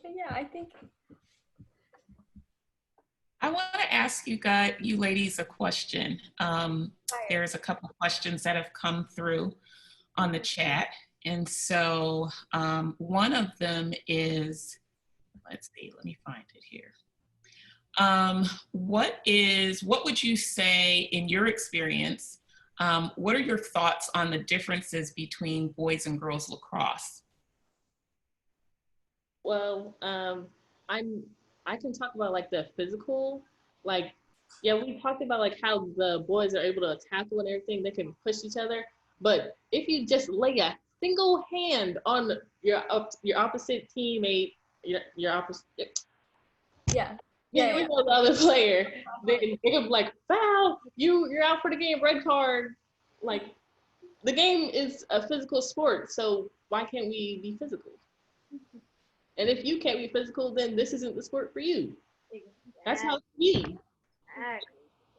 But yeah, I think I want to ask you ladies a question. There's a couple of questions that have come through on the chat. And so one of them is, let's see, let me find it here. What would you say in your experience, what are your thoughts on the differences between boys and girls lacrosse? Well, I can talk about like the physical, like, yeah, we talked about like how the boys are able to tackle and everything, they can push each other. But if you just lay a single hand on your opposite teammate, your opposite. Yeah. Yeah, we know the other player. Then they could be like, foul, you're out for the game, red card. Like, the game is a physical sport, so why can't we be physical? And if you can't be physical, then this isn't the sport for you. That's how it's be. Exactly.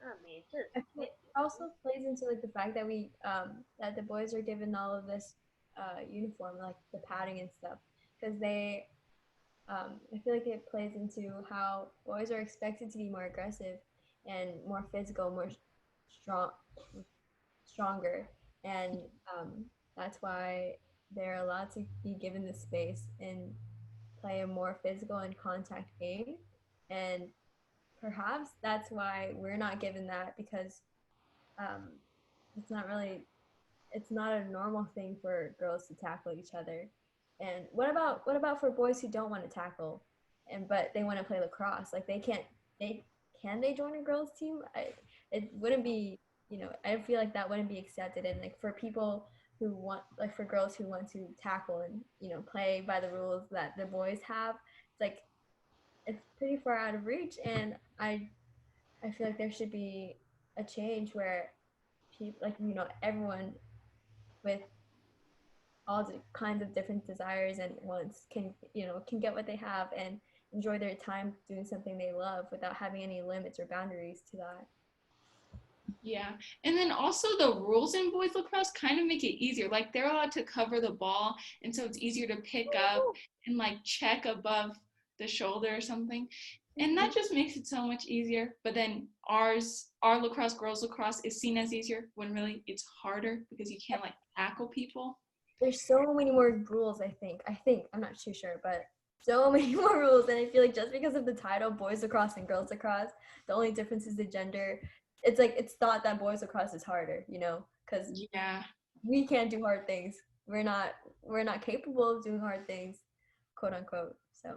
I mean, I feel it also plays into like the fact that we that the boys are given all of this uniform, like the padding and stuff, because they I feel like it plays into how boys are expected to be more aggressive and more physical, more strong, stronger, and that's why they're allowed to be given the space and play a more physical and contact game. And perhaps that's why we're not given that, because um, it's not really, it's not a normal thing for girls to tackle each other. And what about for boys who don't want to tackle and but they want to play lacrosse? Like they can they join a girls team? It wouldn't be, I feel like that wouldn't be accepted. And like for people who want, like for girls who want to tackle and play by the rules that the boys have, it's like it's pretty far out of reach. And I feel like there should be a change where people, like, everyone with all the kinds of different desires and wants can get what they have and enjoy their time doing something they love without having any limits or boundaries to that. Yeah, and then also the rules in boys lacrosse kind of make it easier. Like they're allowed to cover the ball, and so it's easier to pick up and like check above the shoulder or something. And that just makes it so much easier. But then our lacrosse, girls lacrosse, is seen as easier when really it's harder because you can't like tackle people. There's so many more rules, I think. I'm not too sure, but so many more rules. And I feel like just because of the title, boys lacrosse and girls lacrosse, the only difference is the gender. It's like it's thought that boys lacrosse is harder, because we can't do hard things. We're not capable of doing hard things, quote unquote. So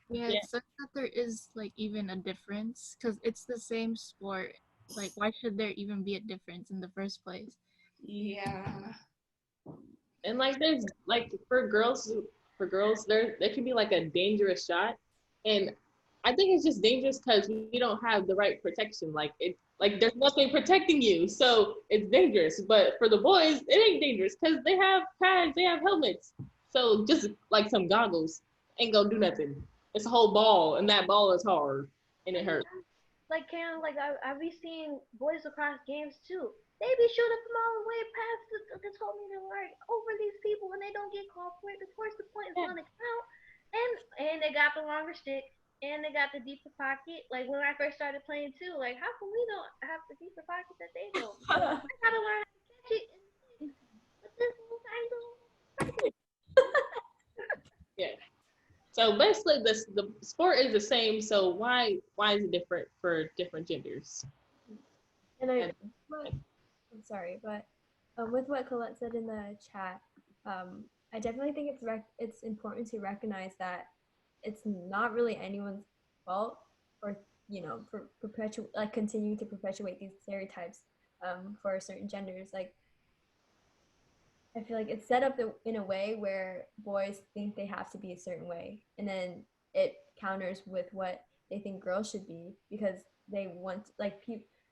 yeah, it sucks that there is like even a difference because it's the same sport. Like, why should there even be a difference in the first place? Yeah. And like there's like for girls there can be like a dangerous shot, and I think it's just dangerous because we don't have the right protection. Like there's nothing protecting you, so it's dangerous. But for the boys, it ain't dangerous because they have pads, they have helmets. So just like some goggles ain't gonna do nothing. It's a whole ball, and that ball is hard and it hurts. like Kayahnna, like I be seeing boys lacrosse games too. They be shooting from all the way past the 12 meter line over these people and they don't get called for it. Of course, the point is gonna count. And they got the longer stick and they got the deeper pocket. Like when I first started playing too, like how come we don't have the deeper pocket that they do? I gotta learn how to catch it. But this little tiny little Yeah. So basically, the sport is the same. So why is it different for different genders? And I'm sorry, but with what Colette said in the chat, I definitely think it's important to recognize that it's not really anyone's fault, or for continuing to perpetuate these stereotypes for certain genders. Like I feel like it's set up in a way where boys think they have to be a certain way, and then it counters with what they think girls should be because they want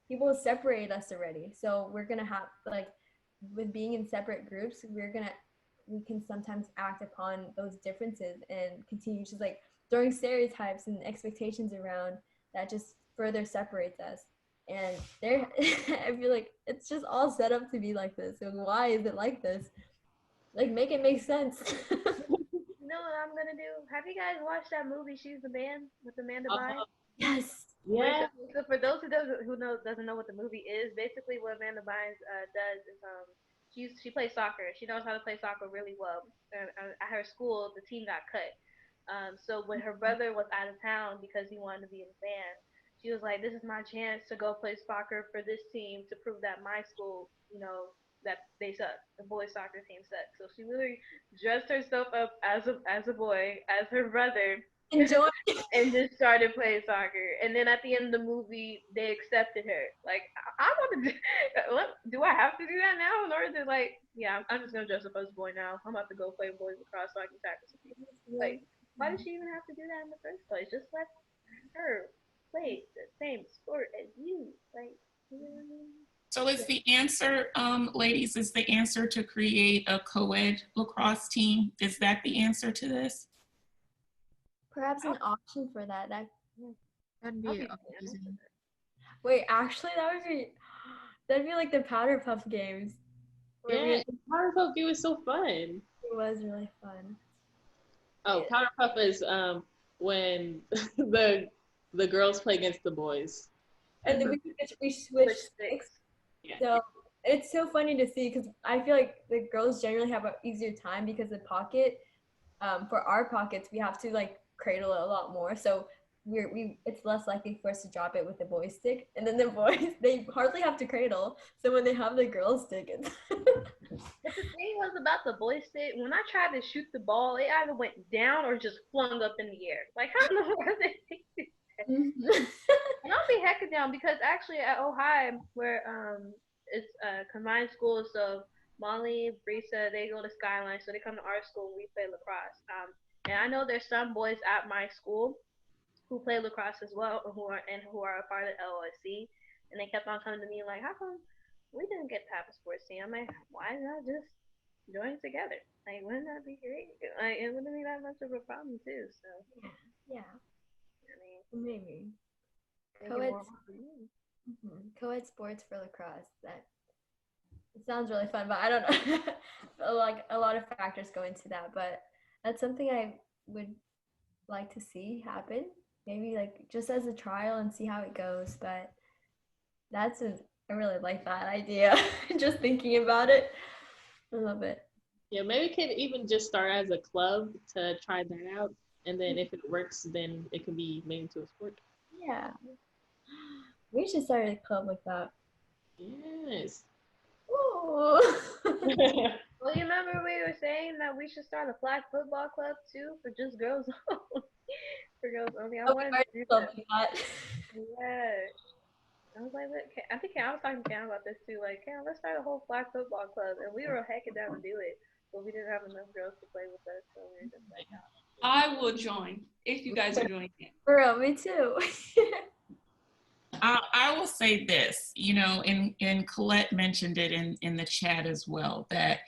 people separate us already. So we're gonna have with being in separate groups, we can sometimes act upon those differences and continue just like throwing stereotypes and expectations around that just further separates us. And there, I feel like it's just all set up to be like this. And why is it like this? Like, make it make sense. You know what I'm gonna do? Have you guys watched that movie She's the Man with Amanda Bynes? Yes. Yeah. So for those who doesn't know what the movie is, basically what Amanda Bynes does is she plays soccer. She knows how to play soccer really well. At her school, the team got cut. So when her brother was out of town because he wanted to be in the band, she was like, "This is my chance to go play soccer for this team to prove that my school, that they suck. The boys soccer team sucks." So she literally dressed herself up as a boy, as her brother, enjoy. and just started playing soccer. And then at the end of the movie, they accepted her. Like, I want to do, do I have to do that now in order to, like, yeah, I'm just going to dress up as a boy now. I'm about to go play boys lacrosse so I can tackle some people. Like, why does she even have to do that in the first place? Just let her play the same sport as you. Like, you know what I mean? So is the answer, ladies, is the answer to create a co-ed lacrosse team? Is that the answer to this? Perhaps an option for that. That'd be amazing. Wait, actually, that'd be like the Powder Puff games. Yeah, Powder Puff game was so fun. It was really fun. Oh, Powder Puff is when the girls play against the boys. And then we switch sticks. Yeah. So it's so funny to see because I feel like the girls generally have an easier time because the pocket, for our pockets, we have to like cradle it a lot more. So it's less likely for us to drop it with the boys stick. And then the boys, they hardly have to cradle. So when they have the girls stick, it's But the thing was about the boy stick, when I tried to shoot the ball, it either went down or just flung up in the air. Like, how in the world did they do that? And I'll be hecka down because actually at Ohio, where it's combined schools, so Molly, Brisa, they go to Skyline, so they come to our school and we play lacrosse. And I know there's some boys at my school who play lacrosse as well, who are a part of LOSC, and they kept on coming to me like, how come we didn't get to have a sports team? I'm like, why not just join together? Like, wouldn't that be great? Like, it wouldn't be that much of a problem too. So yeah, I mean, maybe co-ed co-ed sports for lacrosse. That it sounds really fun, but I don't know. Like a lot of factors go into that, but that's something I would like to see happen. Maybe like just as a trial and see how it goes. But I really like that idea. Just thinking about it, I love it. Yeah, maybe we could even just start as a club to try that out, and then if it works, then it can be made into a sport. Yeah, we should start a club like that. Yes. Ooh. Well, you remember we were saying that we should start a flag football club too for just girls only. For girls only. I wanted to do that. Yeah. I was like, I think I was talking to Cam about this too. Like, Cam, let's start a whole flag football club, and we were hecking down to do it, but we didn't have enough girls to play with us, so we were just like, I will join if you guys are joining it. For real, me too. I will say this, you know, and Colette mentioned it in the chat as well, that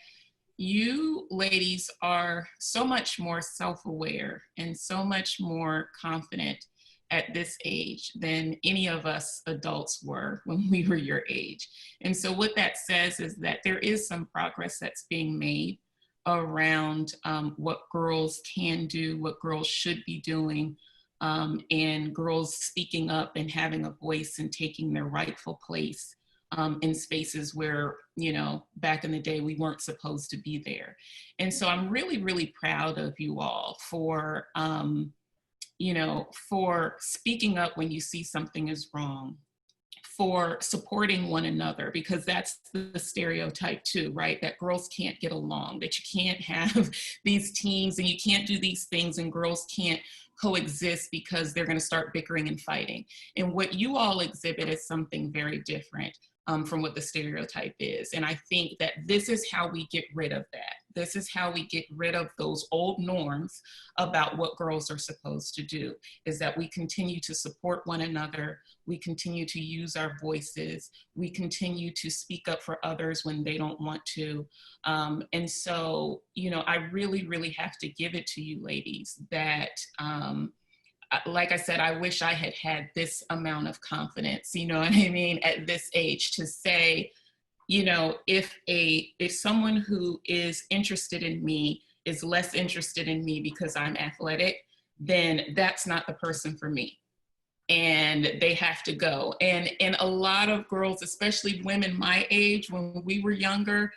you ladies are so much more self-aware and so much more confident at this age than any of us adults were when we were your age. And so what that says is that there is some progress that's being made around what girls can do, what girls should be doing, and girls speaking up and having a voice and taking their rightful place in spaces where, you know, back in the day, we weren't supposed to be there. And so I'm really, really proud of you all for, you know, for speaking up when you see something is wrong, for supporting one another, because that's the stereotype too, right? That girls can't get along, that you can't have these teams and you can't do these things and girls can't coexist because they're going to start bickering and fighting. And what you all exhibit is something very different from what the stereotype is. And I think that this is how we get rid of that. This is how we get rid of those old norms about what girls are supposed to do, is that we continue to support one another, we continue to use our voices, we continue to speak up for others when they don't want to. And so, you know, I really, really have to give it to you ladies that, like I said, I wish I had had this amount of confidence, you know what I mean, at this age to say, you know, if someone who is interested in me is less interested in me because I'm athletic, then that's not the person for me. And they have to go. And a lot of girls, especially women my age, when we were younger,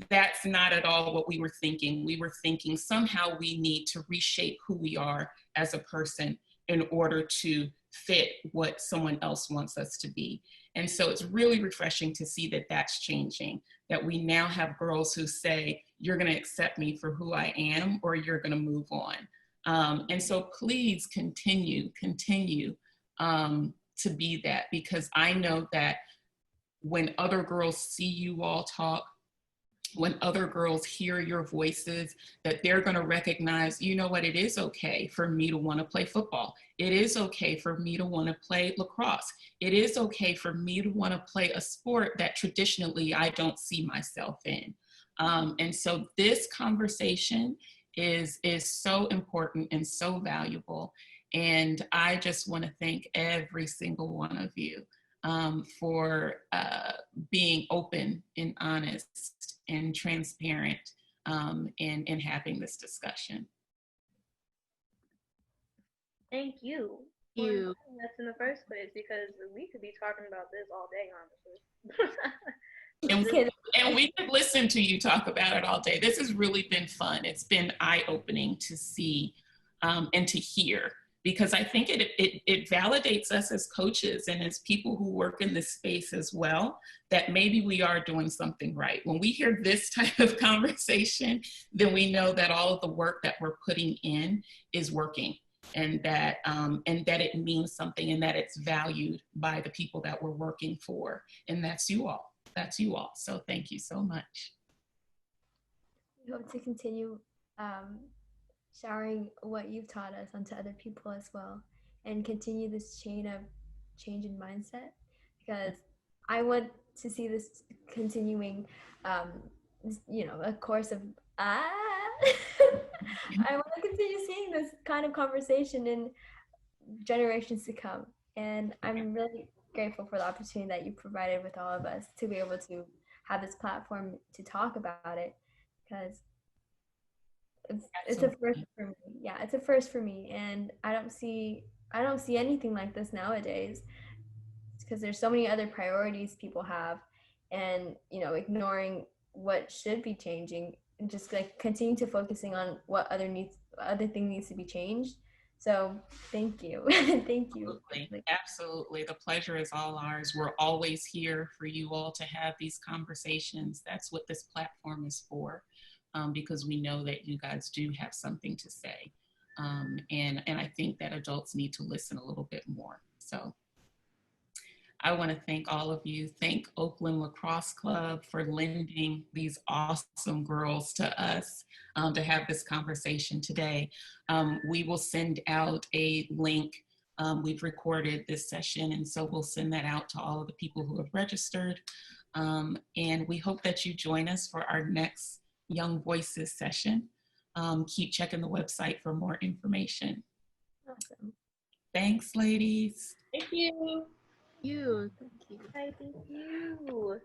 that's not at all what we were thinking. We were thinking somehow we need to reshape who we are as a person in order to fit what someone else wants us to be. And so it's really refreshing to see that that's changing, that we now have girls who say, you're gonna accept me for who I am, or you're gonna move on. And so please continue to be that, because I know that when other girls see you all talk, when other girls hear your voices, that they're going to recognize, you know what, it is okay for me to want to play football. It is okay for me to want to play lacrosse. It is okay for me to want to play a sport that traditionally I don't see myself in. And so this conversation is so important and so valuable. And I just want to thank every single one of you for being open and honest and transparent and having this discussion. Thank you for inviting us in the first place, because we could be talking about this all day, honestly. And we could listen to you talk about it all day. This has really been fun. It's been eye-opening to see and to hear, because I think it validates us as coaches and as people who work in this space as well, that maybe we are doing something right. When we hear this type of conversation, then we know that all of the work that we're putting in is working, and that it means something, and that it's valued by the people that we're working for. And that's you all. That's you all. So thank you so much. We hope to continue showering what you've taught us onto other people as well, and continue this chain of change in mindset, because I want to see this continuing, a course of I want to continue seeing this kind of conversation in generations to come. And I'm really grateful for the opportunity that you provided with all of us to be able to have this platform to talk about it, because it's a first for me. Yeah, it's a first for me, and I don't see anything like this nowadays, because there's so many other priorities people have, and ignoring what should be changing, and just like continue to focusing on what other thing needs to be changed. So thank you. Thank you. Absolutely. The pleasure is all ours. We're always here for you all to have these conversations. That's what this platform is for, because we know that you guys do have something to say. And I think that adults need to listen a little bit more. So I want to thank all of you. Thank Oakland Lacrosse Club for lending these awesome girls to us to have this conversation today. We will send out a link. We've recorded this session, and so we'll send that out to all of the people who have registered. And we hope that you join us for our next Young Voices session. Keep checking the website for more information. Awesome. Thanks, ladies. Thank you. Thank you. Thank you.